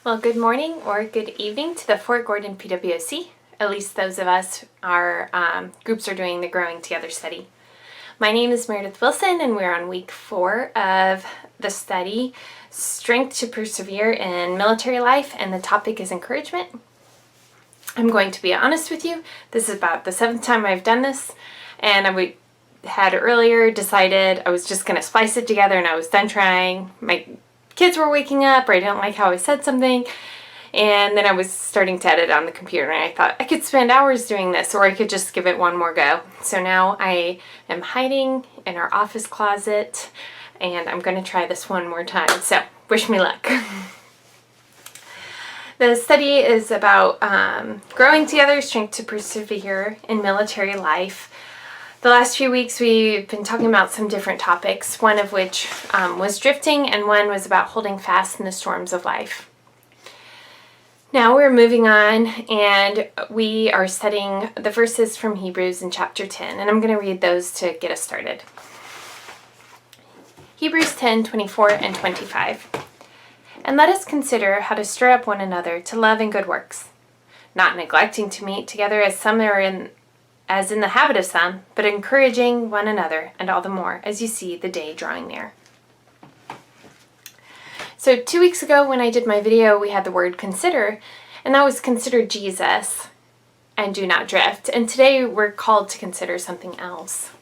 Well, good morning or good evening to the Fort Gordon PWOC. At least those of us, our groups are doing the Growing Together study. My name is Meredith Wilson, and we're on week 4 of the study, Strength to Persevere in Military Life, and the topic is encouragement. I'm going to be honest with you, this is about the 7th time I've done this, and I had earlier decided I was just going to splice it together and I was done trying. My kids were waking up, or I didn't like how I said something, and then I was starting to edit on the computer, and I thought I could spend hours doing this, or I could just give it one more go. So now I am hiding in our office closet, and I'm going to try this one more time. So wish me luck. The study is about growing together, strength to persevere in military life. The last few weeks we've been talking about some different topics, one of which was drifting, and one was about holding fast in the storms of life. Now we're moving on, and we are studying the verses from Hebrews in chapter 10, and I'm going to read those to get us started. Hebrews 10:24 and 25. And let us consider how to stir up one another to love and good works, not neglecting to meet together as some are in the habit of some, but encouraging one another, and all the more as you see the day drawing near. So 2 weeks ago when I did my video, we had the word consider, and that was consider Jesus and do not drift. And today we're called to consider something else.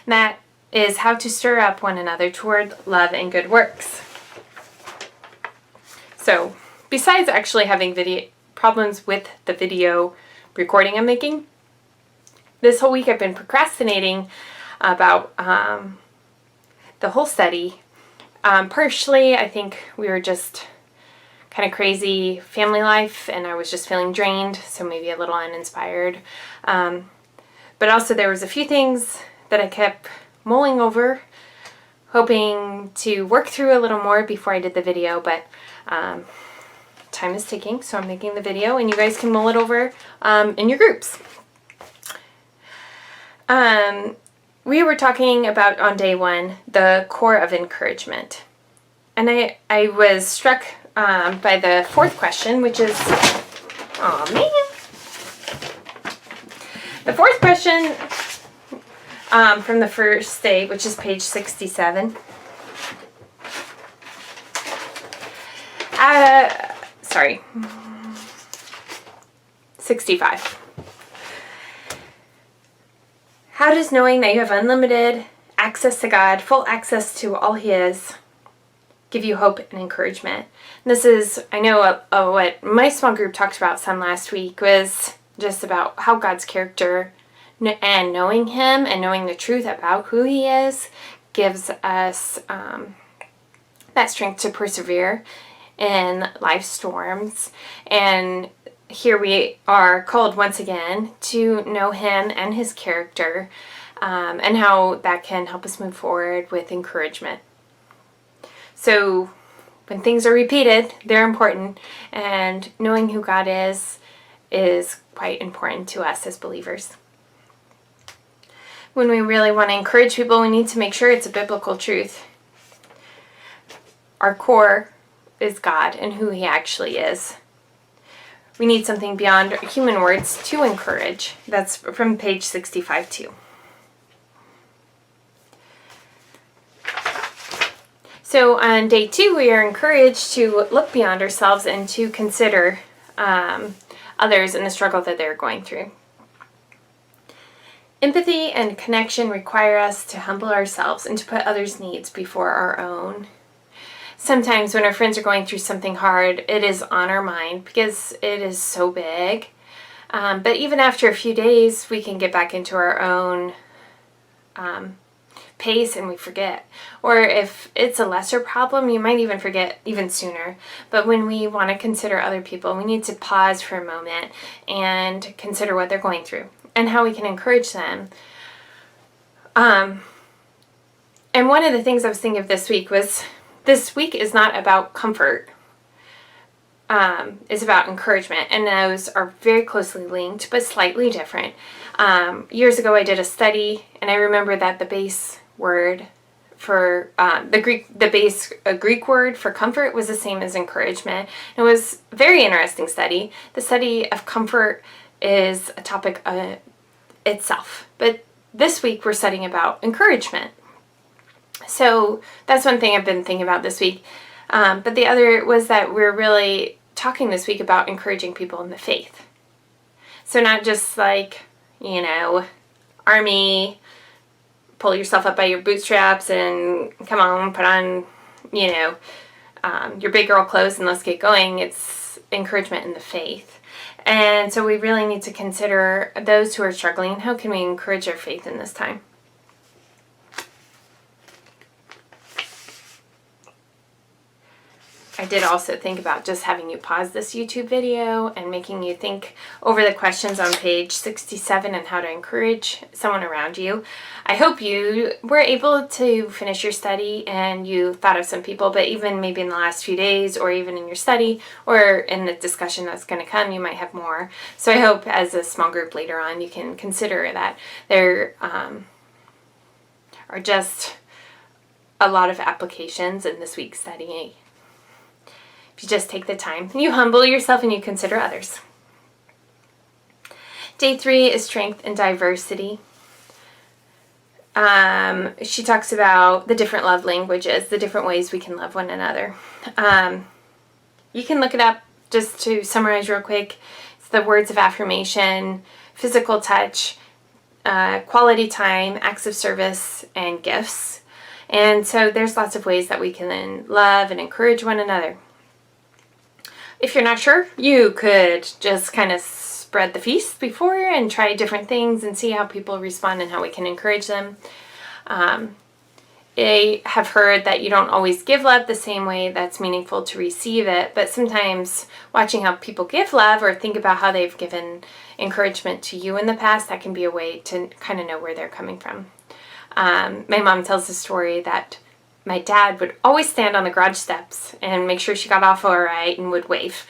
And that is how to stir up one another toward love and good works. So besides actually having problems with the video recording I'm making, this whole week I've been procrastinating about the whole study. Partially, I think we were just kind of crazy family life, and I was just feeling drained, so maybe a little uninspired. But also there was a few things that I kept mulling over, hoping to work through a little more before I did the video, but time is ticking, so I'm making the video, and you guys can mull it over in your groups. We were talking about on day 1 the core of encouragement, and I was struck by the 4th question, which is, the 4th question from the first day, which is page 67. 65. How does knowing that you have unlimited access to God, full access to all He is, give you hope and encouragement? And this is, I know what my small group talked about some last week, was just about how God's character and knowing Him and knowing the truth about who He is gives us that strength to persevere in life's storms. And here we are called once again to know Him and His character, and how that can help us move forward with encouragement. So when things are repeated, they're important, and knowing who God is quite important to us as believers. When we really want to encourage people, we need to make sure it's a biblical truth. Our core is God and who He actually is. We need something beyond human words to encourage. That's from page 65 too. So on day 2, we are encouraged to look beyond ourselves and to consider others in the struggle that they're going through. Empathy and connection require us to humble ourselves and to put others' needs before our own. Sometimes when our friends are going through something hard, it is on our mind because it is so big. But even after a few days, we can get back into our own pace and we forget. Or if it's a lesser problem, you might even forget even sooner. But when we want to consider other people, we need to pause for a moment and consider what they're going through and how we can encourage them. And one of the things I was thinking of this week was, this week is not about comfort, it's about encouragement, and those are very closely linked but slightly different. Years ago I did a study, and I remember that the base word for the base Greek word for comfort was the same as encouragement. It was a very interesting study. The study of comfort is a topic itself, but this week we're studying about encouragement. So that's one thing I've been thinking about this week. But the other was that we're really talking this week about encouraging people in the faith. So not just like, army, pull yourself up by your bootstraps and come on, put on, your big girl clothes and let's get going. It's encouragement in the faith. And so we really need to consider those who are struggling. How can we encourage their faith in this time? I did also think about just having you pause this YouTube video and making you think over the questions on page 67 and how to encourage someone around you. I hope you were able to finish your study and you thought of some people, but even maybe in the last few days or even in your study or in the discussion that's going to come, you might have more. So I hope as a small group later on you can consider that there are just a lot of applications in this week's study. You just take the time, you humble yourself, and you consider others. Day 3 is strength and diversity. She talks about the different love languages, the different ways we can love one another. You can look it up just to summarize real quick. It's the words of affirmation, physical touch, quality time, acts of service, and gifts. And so there's lots of ways that we can love and encourage one another. If you're not sure, you could just kind of spread the feast before and try different things and see how people respond and how we can encourage them. I have heard that you don't always give love the same way that's meaningful to receive it, but sometimes watching how people give love or think about how they've given encouragement to you in the past, that can be a way to kind of know where they're coming from. My mom tells the story that my dad would always stand on the garage steps and make sure she got off all right and would wave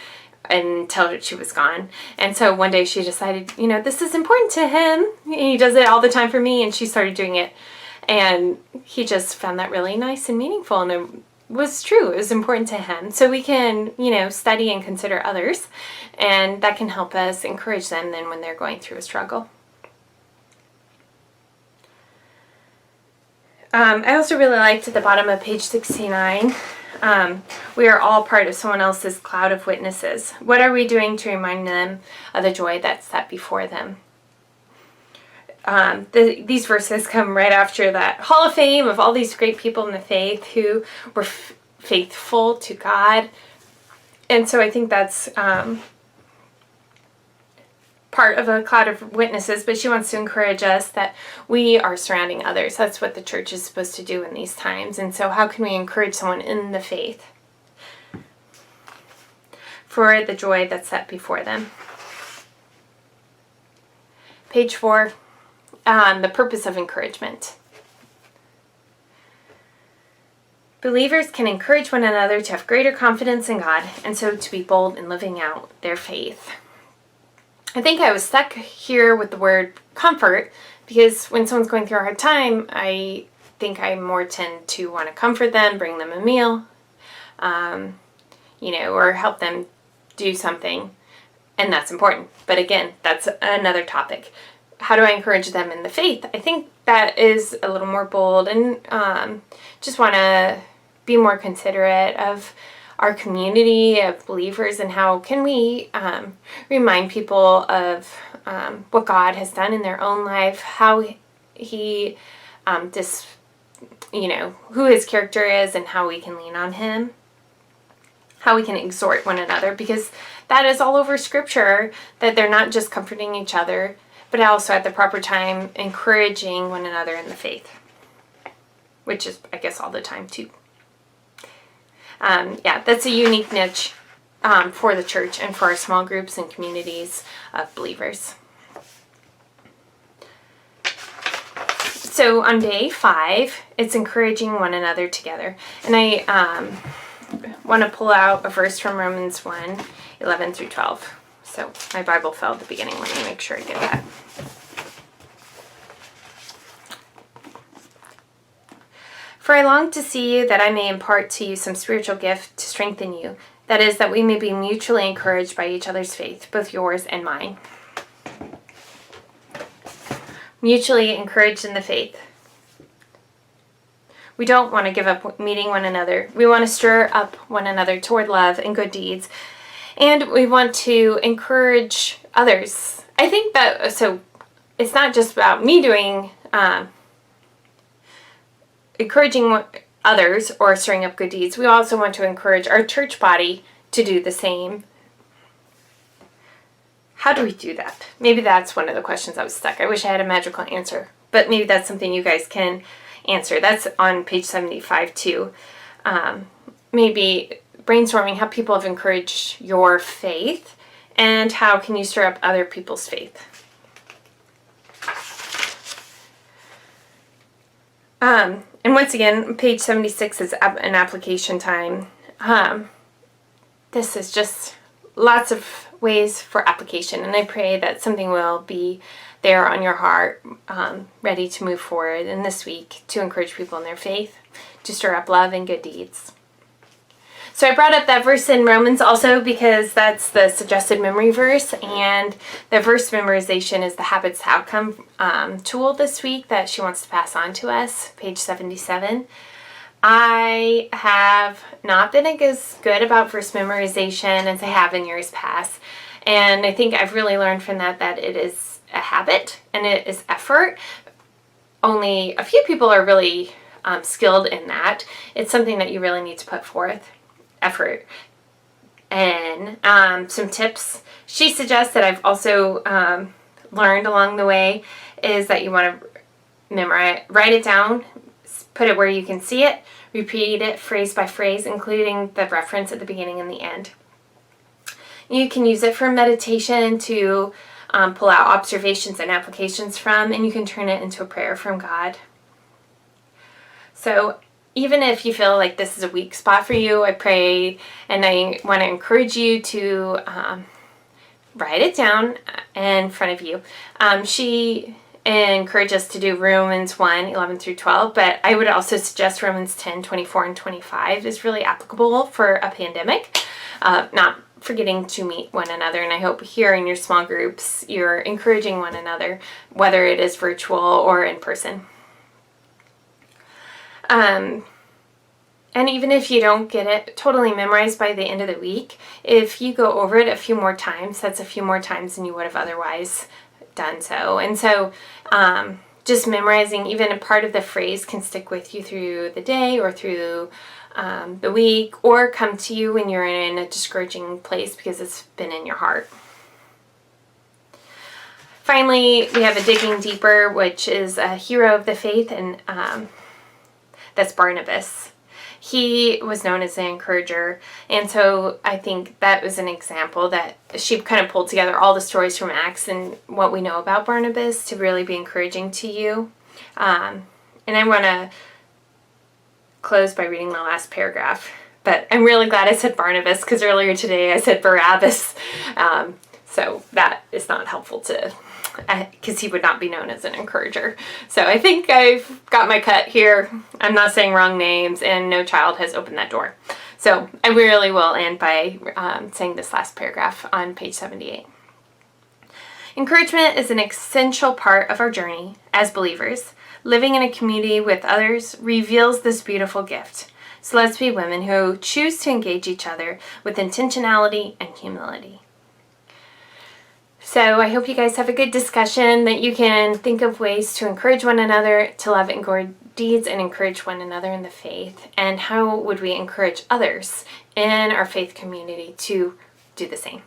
until she was gone. And so one day she decided, this is important to him. He does it all the time for me, and she started doing it. And he just found that really nice and meaningful, and it was true. It was important to him. So we can, study and consider others, and that can help us encourage them then when they're going through a struggle. I also really liked at the bottom of page 69, we are all part of someone else's cloud of witnesses. What are we doing to remind them of the joy that's set before them? These verses come right after that hall of fame of all these great people in the faith who were faithful to God. And so I think that's part of a cloud of witnesses, but she wants to encourage us that we are surrounding others. That's what the church is supposed to do in these times. And so how can we encourage someone in the faith for the joy that's set before them? Page 4, the purpose of encouragement. Believers can encourage one another to have greater confidence in God and so to be bold in living out their faith. I think I was stuck here with the word comfort because when someone's going through a hard time, I think I more tend to want to comfort them, bring them a meal, or help them do something, and that's important. But again, that's another topic. How do I encourage them in the faith? I think that is a little more bold, and just want to be more considerate of our community of believers and how can we remind people of what God has done in their own life, how he who his character is and how we can lean on him, how we can exhort one another, because that is all over scripture, that they're not just comforting each other, but also at the proper time encouraging one another in the faith, which is, I guess, all the time too. That's a unique niche for the church and for our small groups and communities of believers. So on day 5, it's encouraging one another together. And I want to pull out a verse from Romans 1:11 through 12. So my Bible fell at the beginning. Let me make sure I get that. For I long to see you, that I may impart to you some spiritual gift to strengthen you. That is, that we may be mutually encouraged by each other's faith, both yours and mine. Mutually encouraged in the faith. We don't want to give up meeting one another. We want to stir up one another toward love and good deeds. And we want to encourage others. I think that, so it's not just about me doing, encouraging others or stirring up good deeds. We also want to encourage our church body to do the same. How do we do that? Maybe that's one of the questions I was stuck. I wish I had a magical answer, but maybe that's something you guys can answer. That's on page 75 too. Maybe brainstorming how people have encouraged your faith and how can you stir up other people's faith. And once again, page 76 is an application time. This is just lots of ways for application, and I pray that something will be there on your heart, ready to move forward in this week to encourage people in their faith, to stir up love and good deeds. So I brought up that verse in Romans also because that's the suggested memory verse, and the verse memorization is the Habits to Outcome tool this week that she wants to pass on to us, page 77. I have not been as good about verse memorization as I have in years past, and I think I've really learned from that it is a habit and it is effort. Only a few people are really skilled in that. It's something that you really need to put forth effort. And some tips she suggests that I've also learned along the way is that you want to memorize, write it down, put it where you can see it, repeat it phrase by phrase, including the reference at the beginning and the end. You can use it for meditation to pull out observations and applications from, and you can turn it into a prayer from God. So even if you feel like this is a weak spot for you, I pray and I want to encourage you to write it down in front of you. She encourages us to do Romans 1, 11 through 12, but I would also suggest Romans 10, 24 and 25 is really applicable for a pandemic, not forgetting to meet one another. And I hope here in your small groups, you're encouraging one another, whether it is virtual or in person. And even if you don't get it totally memorized by the end of the week, if you go over it a few more times, that's a few more times than you would have otherwise done so. And so just memorizing even a part of the phrase can stick with you through the day or through the week, or come to you when you're in a discouraging place because it's been in your heart. Finally, we have a digging deeper, which is a hero of the faith, and that's Barnabas. He was known as an encourager, and so I think that was an example that she kind of pulled together all the stories from Acts and what we know about Barnabas to really be encouraging to you. And I want to close by reading the last paragraph, but I'm really glad I said Barnabas because earlier today I said Barabbas, so that is not helpful to, because he would not be known as an encourager. So I think I've got my cut here. I'm not saying wrong names, and no child has opened that door. So I really will end by saying this last paragraph on page 78. Encouragement is an essential part of our journey as believers. Living in a community with others reveals this beautiful gift. So let's be women who choose to engage each other with intentionality and humility. So I hope you guys have a good discussion, that you can think of ways to encourage one another, to love and good deeds, and encourage one another in the faith. And how would we encourage others in our faith community to do the same?